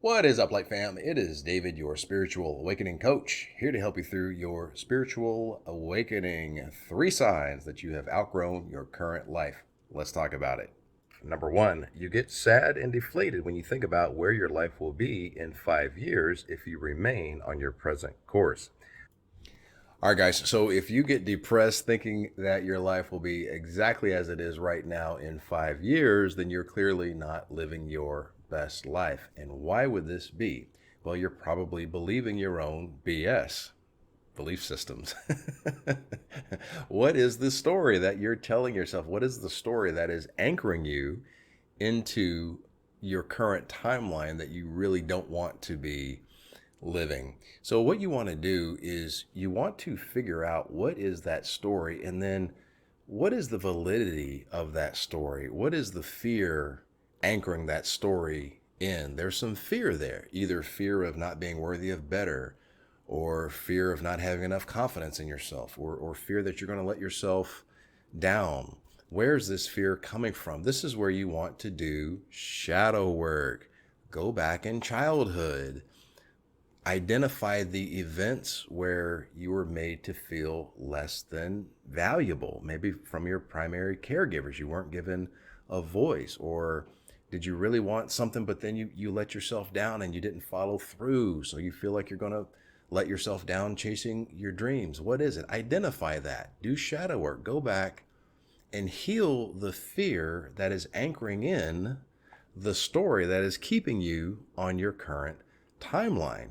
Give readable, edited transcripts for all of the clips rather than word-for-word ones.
What is up, Light Fam? It is David, your spiritual awakening coach, here to help you through your spiritual awakening. 3 signs that you have outgrown your current life. Let's talk about it. Number 1, you get sad and deflated when you think about where your life will be in 5 years if you remain on your present course. All right, guys. So if you get depressed thinking that your life will be exactly as it is right now in 5 years, then you're clearly not living your best life. And why would this be? Well, you're probably believing your own BS, belief systems. What is the story that you're telling yourself? What is the story that is anchoring you into your current timeline that you really don't want to be living? So what you want to do is you want to figure out what is that story, and then what is the validity of that story? What is the fear anchoring that story in? There's some fear there, either fear of not being worthy of better, or fear of not having enough confidence in yourself, or fear that you're going to let yourself down. Where's this fear coming from? This is where you want to do shadow work. Go back in childhood. Identify the events where you were made to feel less than valuable, maybe from your primary caregivers. You weren't given a voice, or did you really want something, but then you let yourself down and you didn't follow through, so you feel like you're going to let yourself down chasing your dreams. What is it? Identify that. Do shadow work. Go back and heal the fear that is anchoring in the story that is keeping you on your current timeline.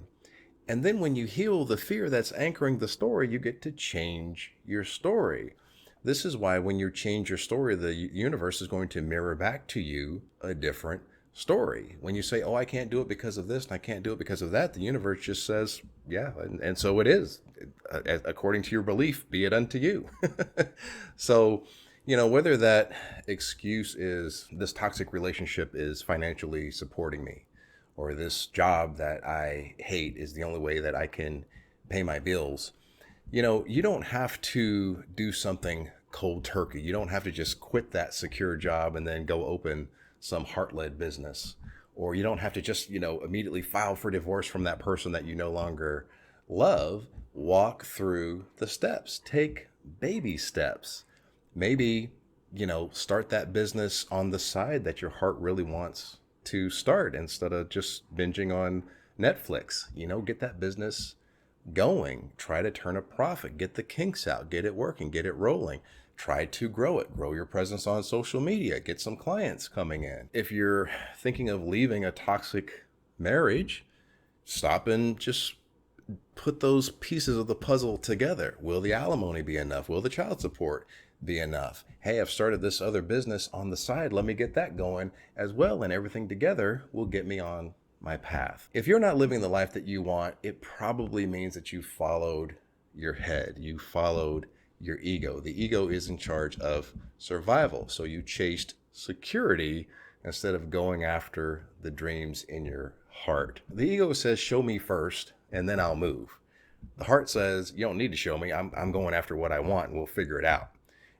And then when you heal the fear that's anchoring the story, you get to change your story. This is why when you change your story, the universe is going to mirror back to you a different story. When you say, oh, I can't do it because of this and I can't do it because of that, the universe just says, yeah, and so it is. According to your belief, be it unto you. So, whether that excuse is this toxic relationship is financially supporting me, or this job that I hate is the only way that I can pay my bills. You don't have to do something cold turkey. You don't have to just quit that secure job and then go open some heart-led business. Or you don't have to just, immediately file for divorce from that person that you no longer love. Walk through the steps. Take baby steps. Maybe, start that business on the side that your heart really wants to start instead of just binging on Netflix. Get that business going. Try to turn a profit. Get the kinks out. Get it working. Get it rolling. Try to grow it. Grow your presence on social media. Get some clients coming in. If you're thinking of leaving a toxic marriage, stop and just put those pieces of the puzzle together. Will the alimony be enough? Will the child support be enough? Hey, I've started this other business on the side. Let me get that going as well. And everything together will get me on my path. If you're not living the life that you want, it probably means that you followed your head. You followed your ego. The ego is in charge of survival. So you chased security instead of going after the dreams in your heart. The ego says, show me first, and then I'll move. The heart says, you don't need to show me. I'm going after what I want, and we'll figure it out.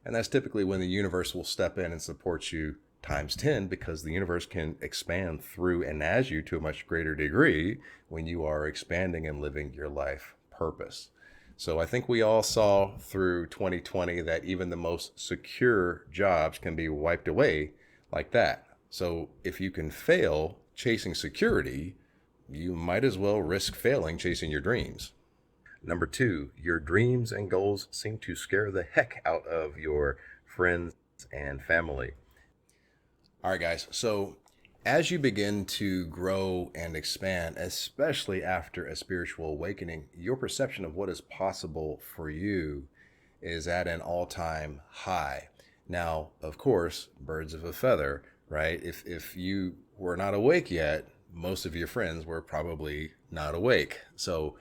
And that's typically when the universe will step in and support you times 10, because the universe can expand through and as you to a much greater degree when you are expanding and living your life purpose. So I think we all saw through 2020 that even the most secure jobs can be wiped away like that. So if you can fail chasing security, you might as well risk failing chasing your dreams. Number 2, your dreams and goals seem to scare the heck out of your friends and family. All right, guys. So as you begin to grow and expand, especially after a spiritual awakening, your perception of what is possible for you is at an all-time high. Now, of course, birds of a feather, right? If you were not awake yet, most of your friends were probably not awake. So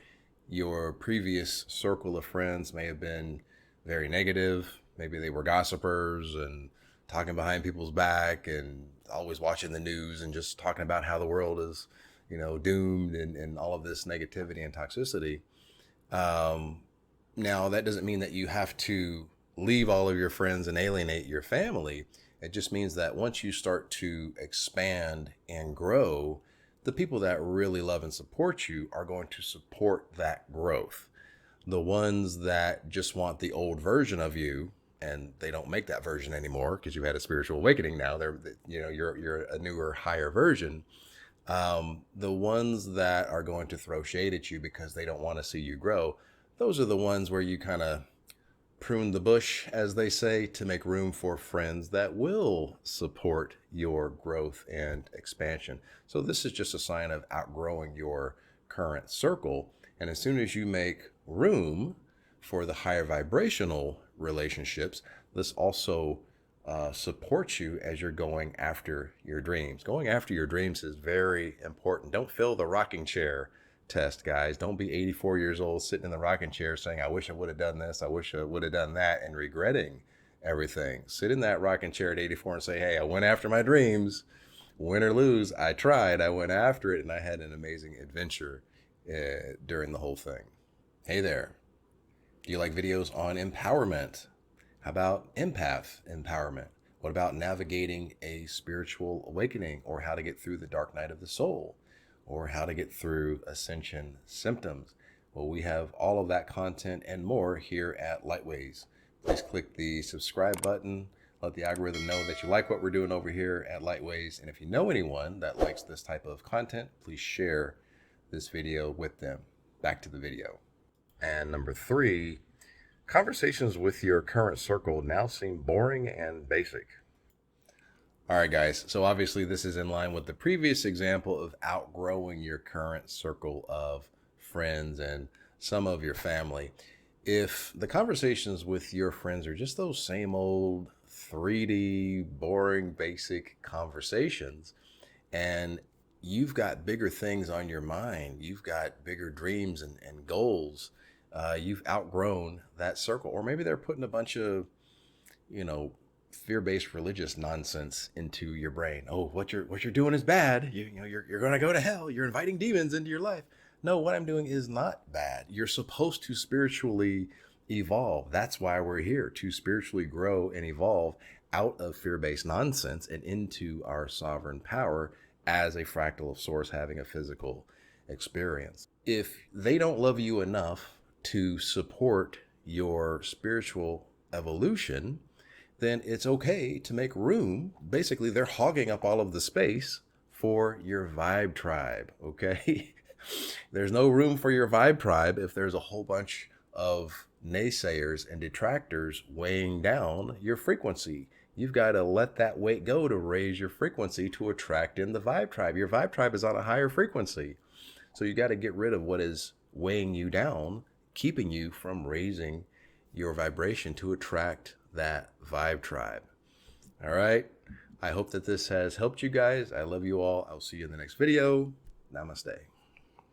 your previous circle of friends may have been very negative. Maybe they were gossipers and talking behind people's back and always watching the news and just talking about how the world is, doomed and all of this negativity and toxicity. Now, that doesn't mean that you have to leave all of your friends and alienate your family. It just means that once you start to expand and grow, The people that really love and support you are going to support that growth. The ones that just want the old version of you, and they don't make that version anymore because you've had a spiritual awakening now, you're a newer, higher version. The ones that are going to throw shade at you because they don't want to see you grow, those are the ones where you kind of prune the bush, as they say, to make room for friends that will support your growth and expansion. So this is just a sign of outgrowing your current circle. And as soon as you make room for the higher vibrational relationships, this also supports you as you're going after your dreams. Going after your dreams is very important. Don't fill the rocking chair test, guys. Don't be 84 years old sitting in the rocking chair saying, I wish I would have done this, I wish I would have done that, and regretting everything. Sit in that rocking chair at 84 and say, hey, I went after my dreams. Win or lose, I tried, I went after it, and I had an amazing adventure during the whole thing. Hey there. Do you like videos on empowerment? How about empath empowerment? What about navigating a spiritual awakening, or how to get through the dark night of the soul, or how to get through ascension symptoms? Well, we have all of that content and more here at Lightways. Please click the subscribe button. Let the algorithm know that you like what we're doing over here at Lightways. And if you know anyone that likes this type of content, please share this video with them. Back to the video. And number 3, conversations with your current circle now seem boring and basic. All right, guys. So obviously this is in line with the previous example of outgrowing your current circle of friends and some of your family. If the conversations with your friends are just those same old 3D, boring, basic conversations, and you've got bigger things on your mind, you've got bigger dreams and goals, you've outgrown that circle. Or maybe they're putting a bunch of, fear-based religious nonsense into your brain. Oh, what you're doing is bad. You're going to go to hell. You're inviting demons into your life. No, what I'm doing is not bad. You're supposed to spiritually evolve. That's why we're here, to spiritually grow and evolve out of fear-based nonsense and into our sovereign power as a fractal of source having a physical experience. If they don't love you enough to support your spiritual evolution, then it's okay to make room. Basically, they're hogging up all of the space for your vibe tribe, okay? There's no room for your vibe tribe if there's a whole bunch of naysayers and detractors weighing down your frequency. You've got to let that weight go to raise your frequency to attract in the vibe tribe. Your vibe tribe is on a higher frequency. So you got to get rid of what is weighing you down, keeping you from raising your vibration to attract that vibe tribe. All right. I hope that this has helped you guys. I love you all. I'll see you in the next video. Namaste.